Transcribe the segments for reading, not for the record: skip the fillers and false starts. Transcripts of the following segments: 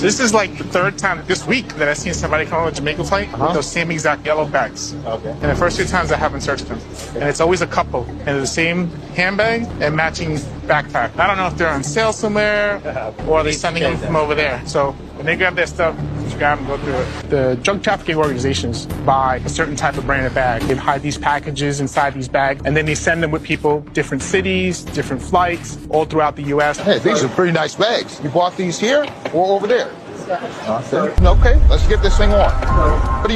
This is like the third time this week that I've seen somebody come on a Jamaica flight with those same exact yellow bags. Okay. And the first two times I haven't searched them. And it's always a couple. And the same handbag and matching backpack. I don't know if they're on sale somewhere or they're sending them from over there. So when they grab their stuff, just grab them, go through it. The drug trafficking organizations buy a certain type of branded bag. They hide these packages inside these bags, and then they send them with people, different cities, different flights, all throughout the U.S. Hey, these are pretty nice bags. You bought these here or over there? Okay, let's get this thing on. What do?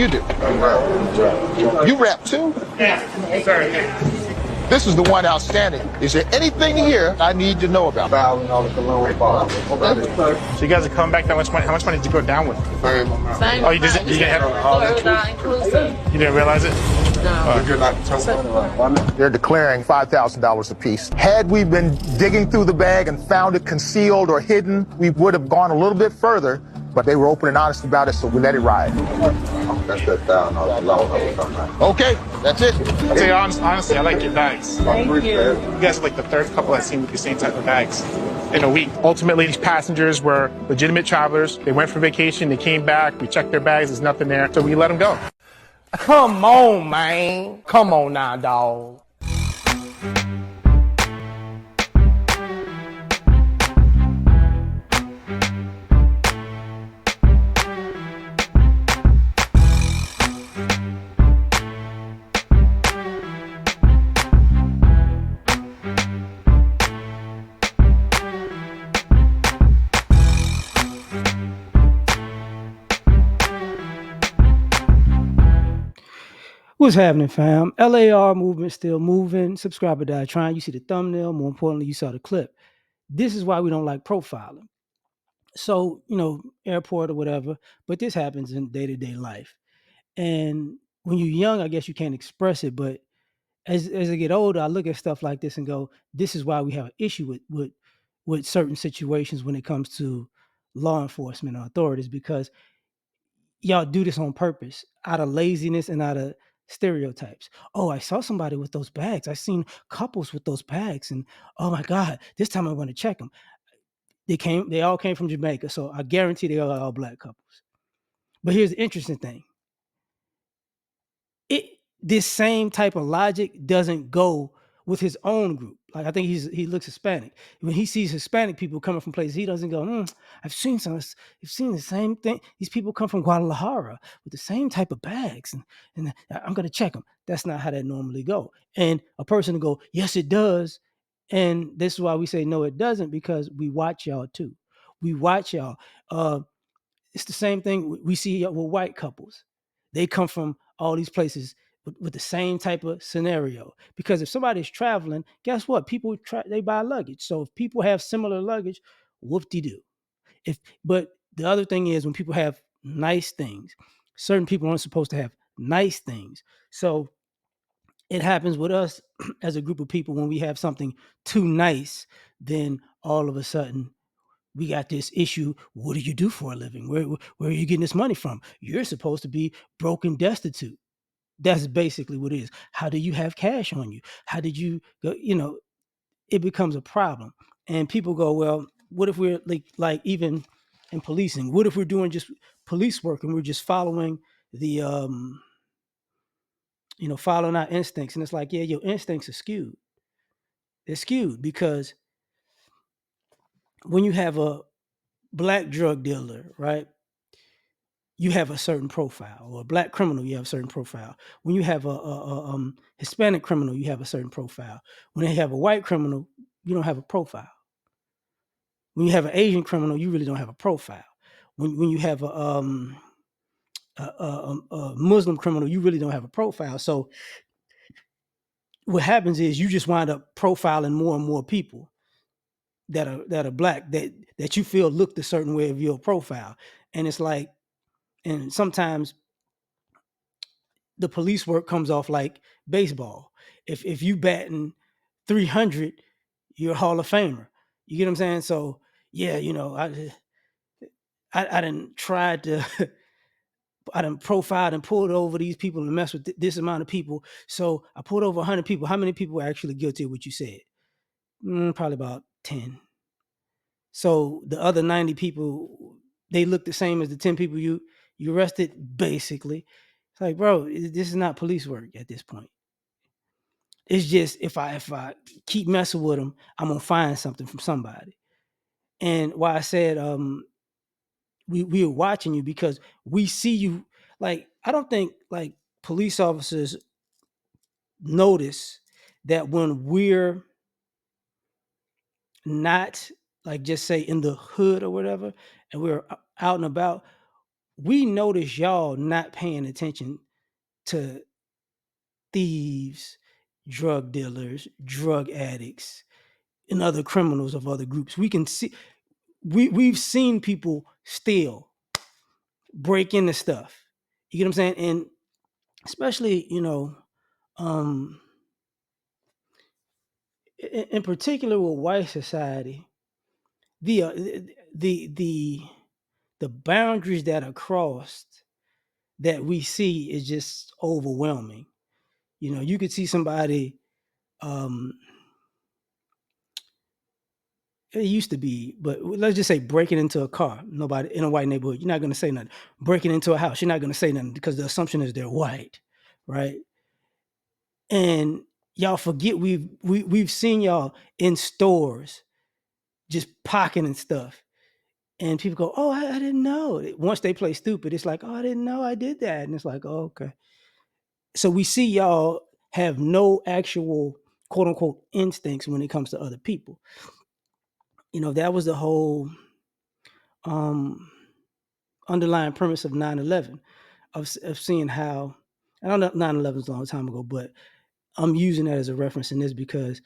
You rap too? Yeah, sorry. This is the one outstanding. Is there anything here I need to know about? So you guys are coming back that much money? How much money did you go down with? Oh, you didn't have all that? You didn't realize it? They're declaring $5,000 a piece. Had we been digging through the bag and found it concealed or hidden, we would have gone a little bit further, but they were open and honest about it, so we let it ride. That's $1,000. Okay, that's it. I'll tell you honestly, I like your bags. Thank you. You guys are like the third couple I've seen with the same type of bags in a week. Ultimately, these passengers were legitimate travelers. They went for vacation, they came back, we checked their bags, there's nothing there, so we let them go. Come on, man. Come on now, dog. What's happening, fam? L.A.R. movement still moving. Subscriber die trying. You see the thumbnail. More importantly, you saw the clip. This is why we don't like profiling. So, airport or whatever, but this happens in day-to-day life. And when you're young, I guess you can't express it. But as I get older, I look at stuff like this and go, this is why we have an issue with certain situations when it comes to law enforcement or authorities, because y'all do this on purpose out of laziness and out of stereotypes. Oh, I saw somebody with those bags. I seen couples with those bags, and oh my God, this time I want to check them. They all came from Jamaica, so I guarantee they are all black couples. But here's the interesting thing. This same type of logic doesn't go with his own group. Like, I think he looks Hispanic. When he sees Hispanic people coming from places, he doesn't go, I've seen the same thing. These people come from Guadalajara with the same type of bags, and I'm going to check them. That's not how that normally go. And a person will go, yes, it does. And this is why we say, no, it doesn't, because we watch y'all too. We watch y'all. It's the same thing we see with white couples. They come from all these places with the same type of scenario. Because if somebody's traveling, guess what? People they buy luggage. So if people have similar luggage, whoop-de-doo. But the other thing is, when people have nice things, certain people aren't supposed to have nice things. So it happens with us as a group of people. When we have something too nice, then all of a sudden we got this issue. What do you do for a living? Where are you getting this money from? You're supposed to be broke and destitute. That's basically what it is. How do you have cash on you? How did you go? It becomes a problem. And people go, well, what if we're like even in policing? What if we're doing just police work and we're just following the following our instincts? And it's like, yeah, your instincts are skewed. They're skewed because when you have a black drug dealer, right, you have a certain profile, or a black criminal, you have a certain profile. When you have a Hispanic criminal, you have a certain profile. When they have a white criminal, you don't have a profile. When you have an Asian criminal, you really don't have a profile. When you have a Muslim criminal, you really don't have a profile. So what happens is you just wind up profiling more and more people that are black that you feel looked a certain way of your profile. And it's like, and sometimes the police work comes off like baseball. If you batting 300, you're a Hall of Famer. You get what I'm saying? So yeah, I didn't try to I done profiled and pulled over these people and mess with this amount of people. So I pulled over 100 people. How many people were actually guilty of what you said? Probably about 10. So the other 90 people, they look the same as the 10 people you arrested, basically. It's like, bro, this is not police work at this point. It's just if I keep messing with them, I'm gonna find something from somebody. And why I said we are watching you, because we see you. Like, I don't think like police officers notice that when we're not, like, just say in the hood or whatever, and we're out and about, we notice y'all not paying attention to thieves, drug dealers, drug addicts, and other criminals of other groups. We can see, we've seen people steal, break into stuff. You get what I'm saying? And especially, um, in particular with white society, the the the boundaries that are crossed that we see is just overwhelming. You could see somebody. It used to be, but let's just say breaking into a car. Nobody in a white neighborhood, you're not going to say nothing. Breaking into a house, you're not going to say nothing because the assumption is they're white, right? And y'all forget we've seen y'all in stores just pocketing stuff, and people go, "Oh, I didn't know." Once they play stupid, it's like, "Oh, I didn't know I did that," and it's like, "Oh, okay." So we see y'all have no actual quote unquote instincts when it comes to other people. That was the whole um underlying premise of 9/11, of seeing how, I don't know, 9/11 is a long time ago, but I'm using that as a reference in this because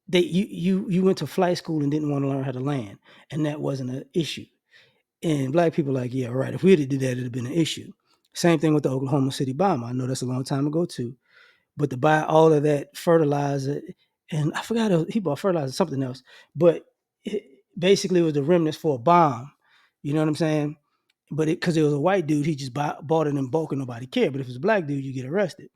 you went to flight school and didn't want to learn how to land, and that wasn't an issue. And black people are like, yeah, right. If we had did that, it'd have been an issue. Same thing with the Oklahoma City bomb. I know that's a long time ago too, but to buy all of that fertilizer, and I forgot he bought fertilizer, something else, but basically it was the remnants for a bomb. You know what I'm saying? But because it was a white dude, he just bought it in bulk and nobody cared. But if it's a black dude, you get arrested.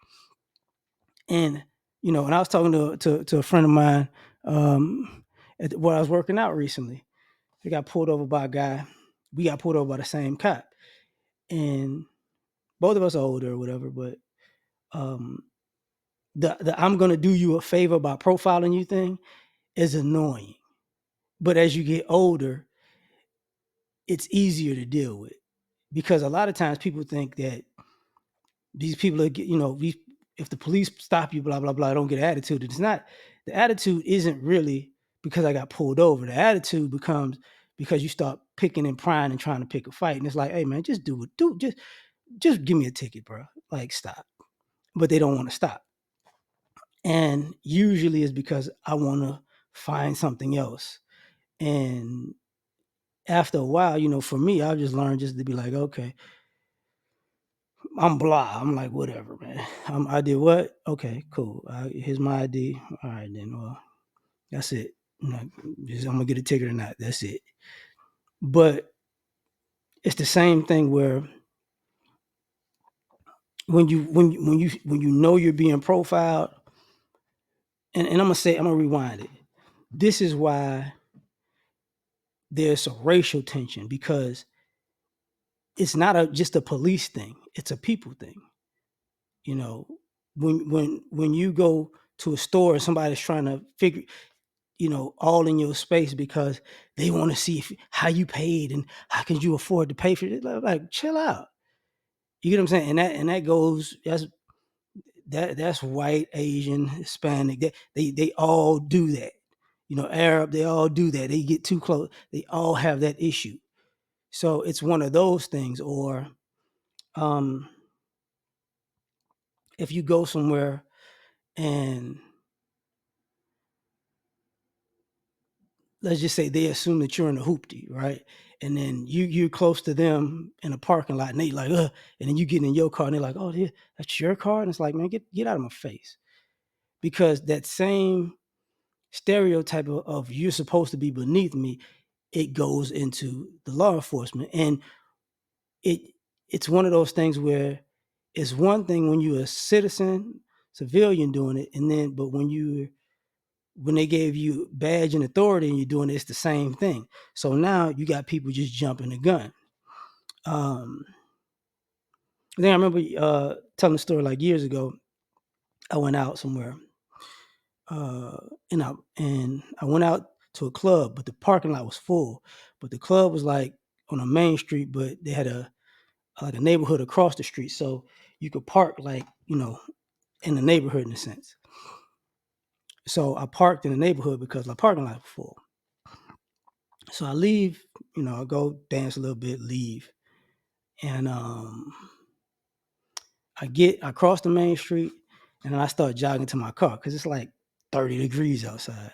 And and I was talking to a friend of mine where I was working out recently. He got pulled over by a guy. We got pulled over by the same cop, and both of us are older or whatever. But the "I'm gonna do you a favor by profiling you" thing is annoying. But as you get older, it's easier to deal with, because a lot of times people think that these people are, if the police stop you, blah, blah, blah, don't get attitude. It's not, the attitude isn't really because I got pulled over. The attitude becomes because you start picking and prying and trying to pick a fight. And it's like, hey man, just do it. Just give me a ticket, bro. Like, stop. But they don't want to stop. And usually it's because I want to find something else. And after a while, for me, I've just learned just to be like, okay, I'm blah. I'm like, whatever, man. I did what? Okay, cool. Here's my ID. All right, then. Well, that's it. I'm gonna get a ticket or not. That's it. But it's the same thing where when you know you're being profiled, and I'm gonna rewind it. This is why there's a racial tension, because it's not just a police thing. It's a people thing. When you go to a store and somebody's trying to figure, all in your space because they want to see how you paid and how can you afford to pay for it. Like, chill out. You get what I'm saying? And that goes, that's white, Asian, Hispanic. They all do that. Arab, they all do that. They get too close. They all have that issue. So it's one of those things. Or if you go somewhere and let's just say they assume that you're in a hoopty, right? And then you're close to them in a parking lot, and they like, and then you get in your car, and they're like, oh, yeah, that's your car, and it's like, man, get out of my face, because that same stereotype of you're supposed to be beneath me, it goes into the law enforcement, and it's one of those things where it's one thing when you're a citizen, civilian doing it, and then but when when they gave you badge and authority and you're doing it, it's the same thing. So now you got people just jumping the gun. Then I remember telling a story like years ago. I went out somewhere, and I went out to a club, but the parking lot was full. But the club was like on a main street, but they had a neighborhood across the street, so you could park like in the neighborhood in a sense. So I parked in the neighborhood because the parking lot was full. So I leave, I go dance a little bit, leave, and I cross the main street, and then I start jogging to my car because it's like 30 degrees outside.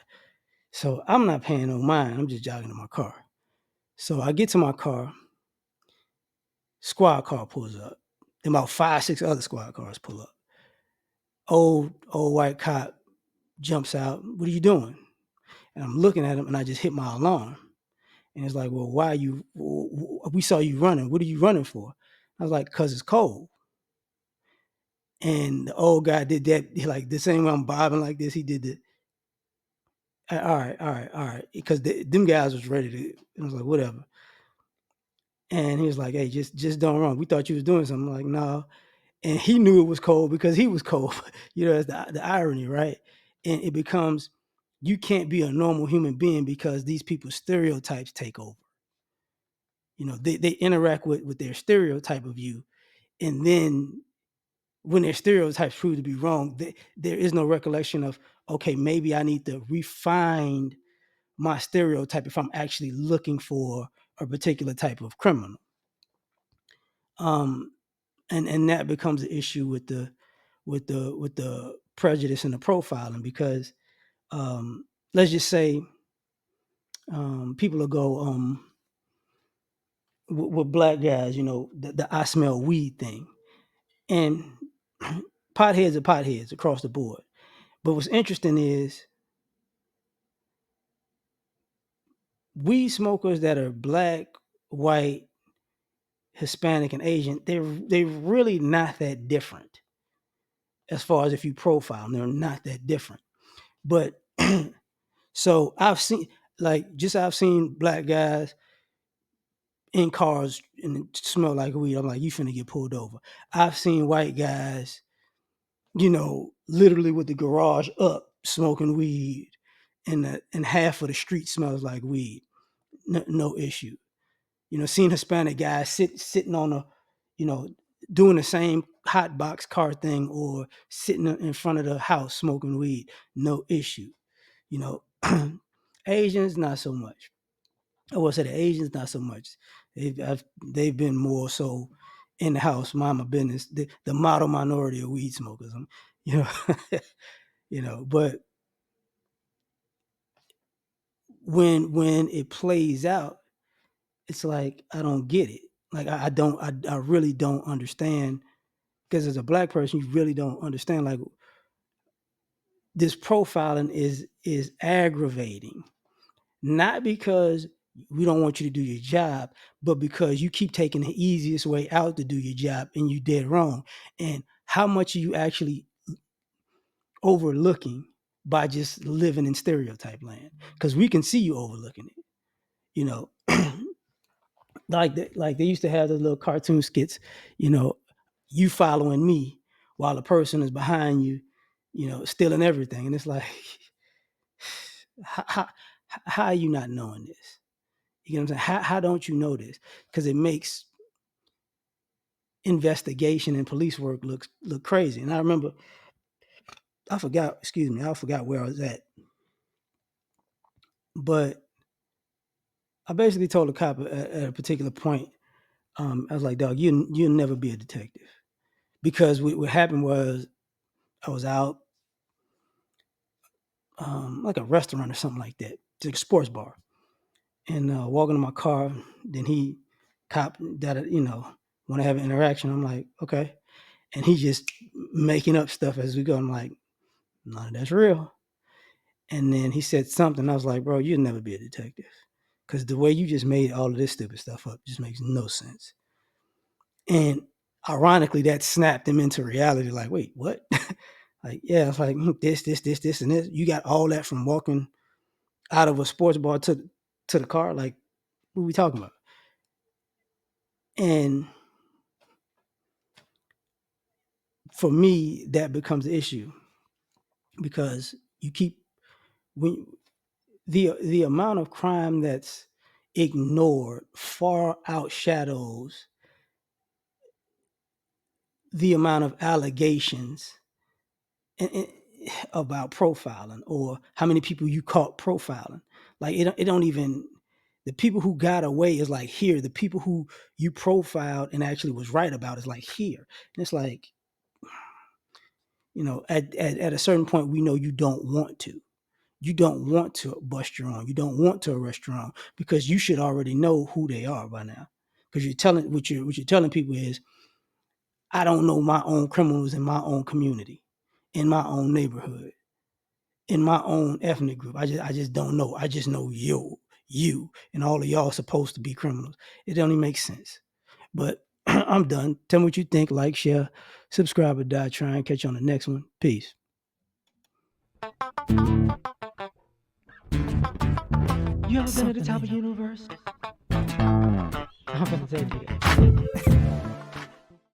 So I'm not paying no mind. I'm just jogging to my car. So I get to my car, squad car pulls up. Then about 5, 6 other squad cars pull up. Old white cop jumps out. What are you doing? And I'm looking at him, and I just hit my alarm. And it's like, well, why you? We saw you running. What are you running for? I was like, because it's cold. And the old guy did that, like the same way I'm bobbing like this. He did the, all right, because them guys was ready to. I was like, whatever. And he was like, hey, just don't run. We thought you was doing something. I'm like, no. And he knew it was cold because he was cold. That's the irony, right? And it becomes, you can't be a normal human being because these people's stereotypes take over. They interact with their stereotype of you. And then when their stereotypes prove to be wrong, there is no recollection of, okay, maybe I need to refine my stereotype if I'm actually looking for a particular type of criminal. And that becomes an issue with the prejudice and the profiling because let's just say people will go with black guys, the I smell weed thing, and potheads are potheads across the board. But what's interesting is weed smokers that are black, white, Hispanic, and Asian, they're really not that different as far as if you profile them. They're not that different. But so I've seen black guys in cars and it smell like weed. I'm like, you finna get pulled over. I've seen white guys, literally with the garage up smoking weed and half of the street smells like weed. No issue. Seeing Hispanic guys sitting on doing the same hot box car thing or sitting in front of the house smoking weed, no issue. Asians, not so much. I will say the Asians, not so much. They've been more so in the house, mind my business. The model minority of weed smokers, But when it plays out, it's like I don't get it. Like I really don't understand because as a black person, you really don't understand. Like this profiling is aggravating, not because we don't want you to do your job, but because you keep taking the easiest way out to do your job and you dead wrong. And how much are you actually overlooking by just living in stereotype land? Because we can see you overlooking it, like they used to have the little cartoon skits, you following me while the person is behind you, stealing everything. And it's like, how are you not knowing this? You know what I'm saying? How don't you know this? Because it makes investigation and police work look crazy. And I remember, I forgot where I was at. But I basically told the cop at a particular point, I was like, dog, you'll never be a detective. Because what happened was I was out like a restaurant or something like that. It's like a sports bar. And walking to my car, then cop that, want to have an interaction. I'm like, okay. And he's just making up stuff as we go. I'm like, none of that's real. And then he said something. I was like, bro, you'll never be a detective. Because the way you just made all of this stupid stuff up just makes no sense. And ironically, that snapped him into reality. Like, wait, what? Like, yeah, it's like this, and this. You got all that from walking out of a sports bar to the car. Like, what are we talking about? And for me, that becomes the issue because you keep when the amount of crime that's ignored far outshadows the amount of allegations about profiling or how many people you caught profiling. Like it don't even the people who got away is like here. The people who you profiled and actually was right about is like here. And it's like, at a certain point, we know you don't want to. You don't want to bust your own. You don't want to arrest your own because you should already know who they are by now. Because what you're telling people is, I don't know my own criminals in my own community, in my own neighborhood, in my own ethnic group. I just don't know. I just know you, and all of y'all supposed to be criminals. It don't even make sense. But I'm done. Tell me what you think. Like, share, subscribe, or die trying. Catch you on the next one. Peace. You ever been at the top of the universe? I'm gonna take it.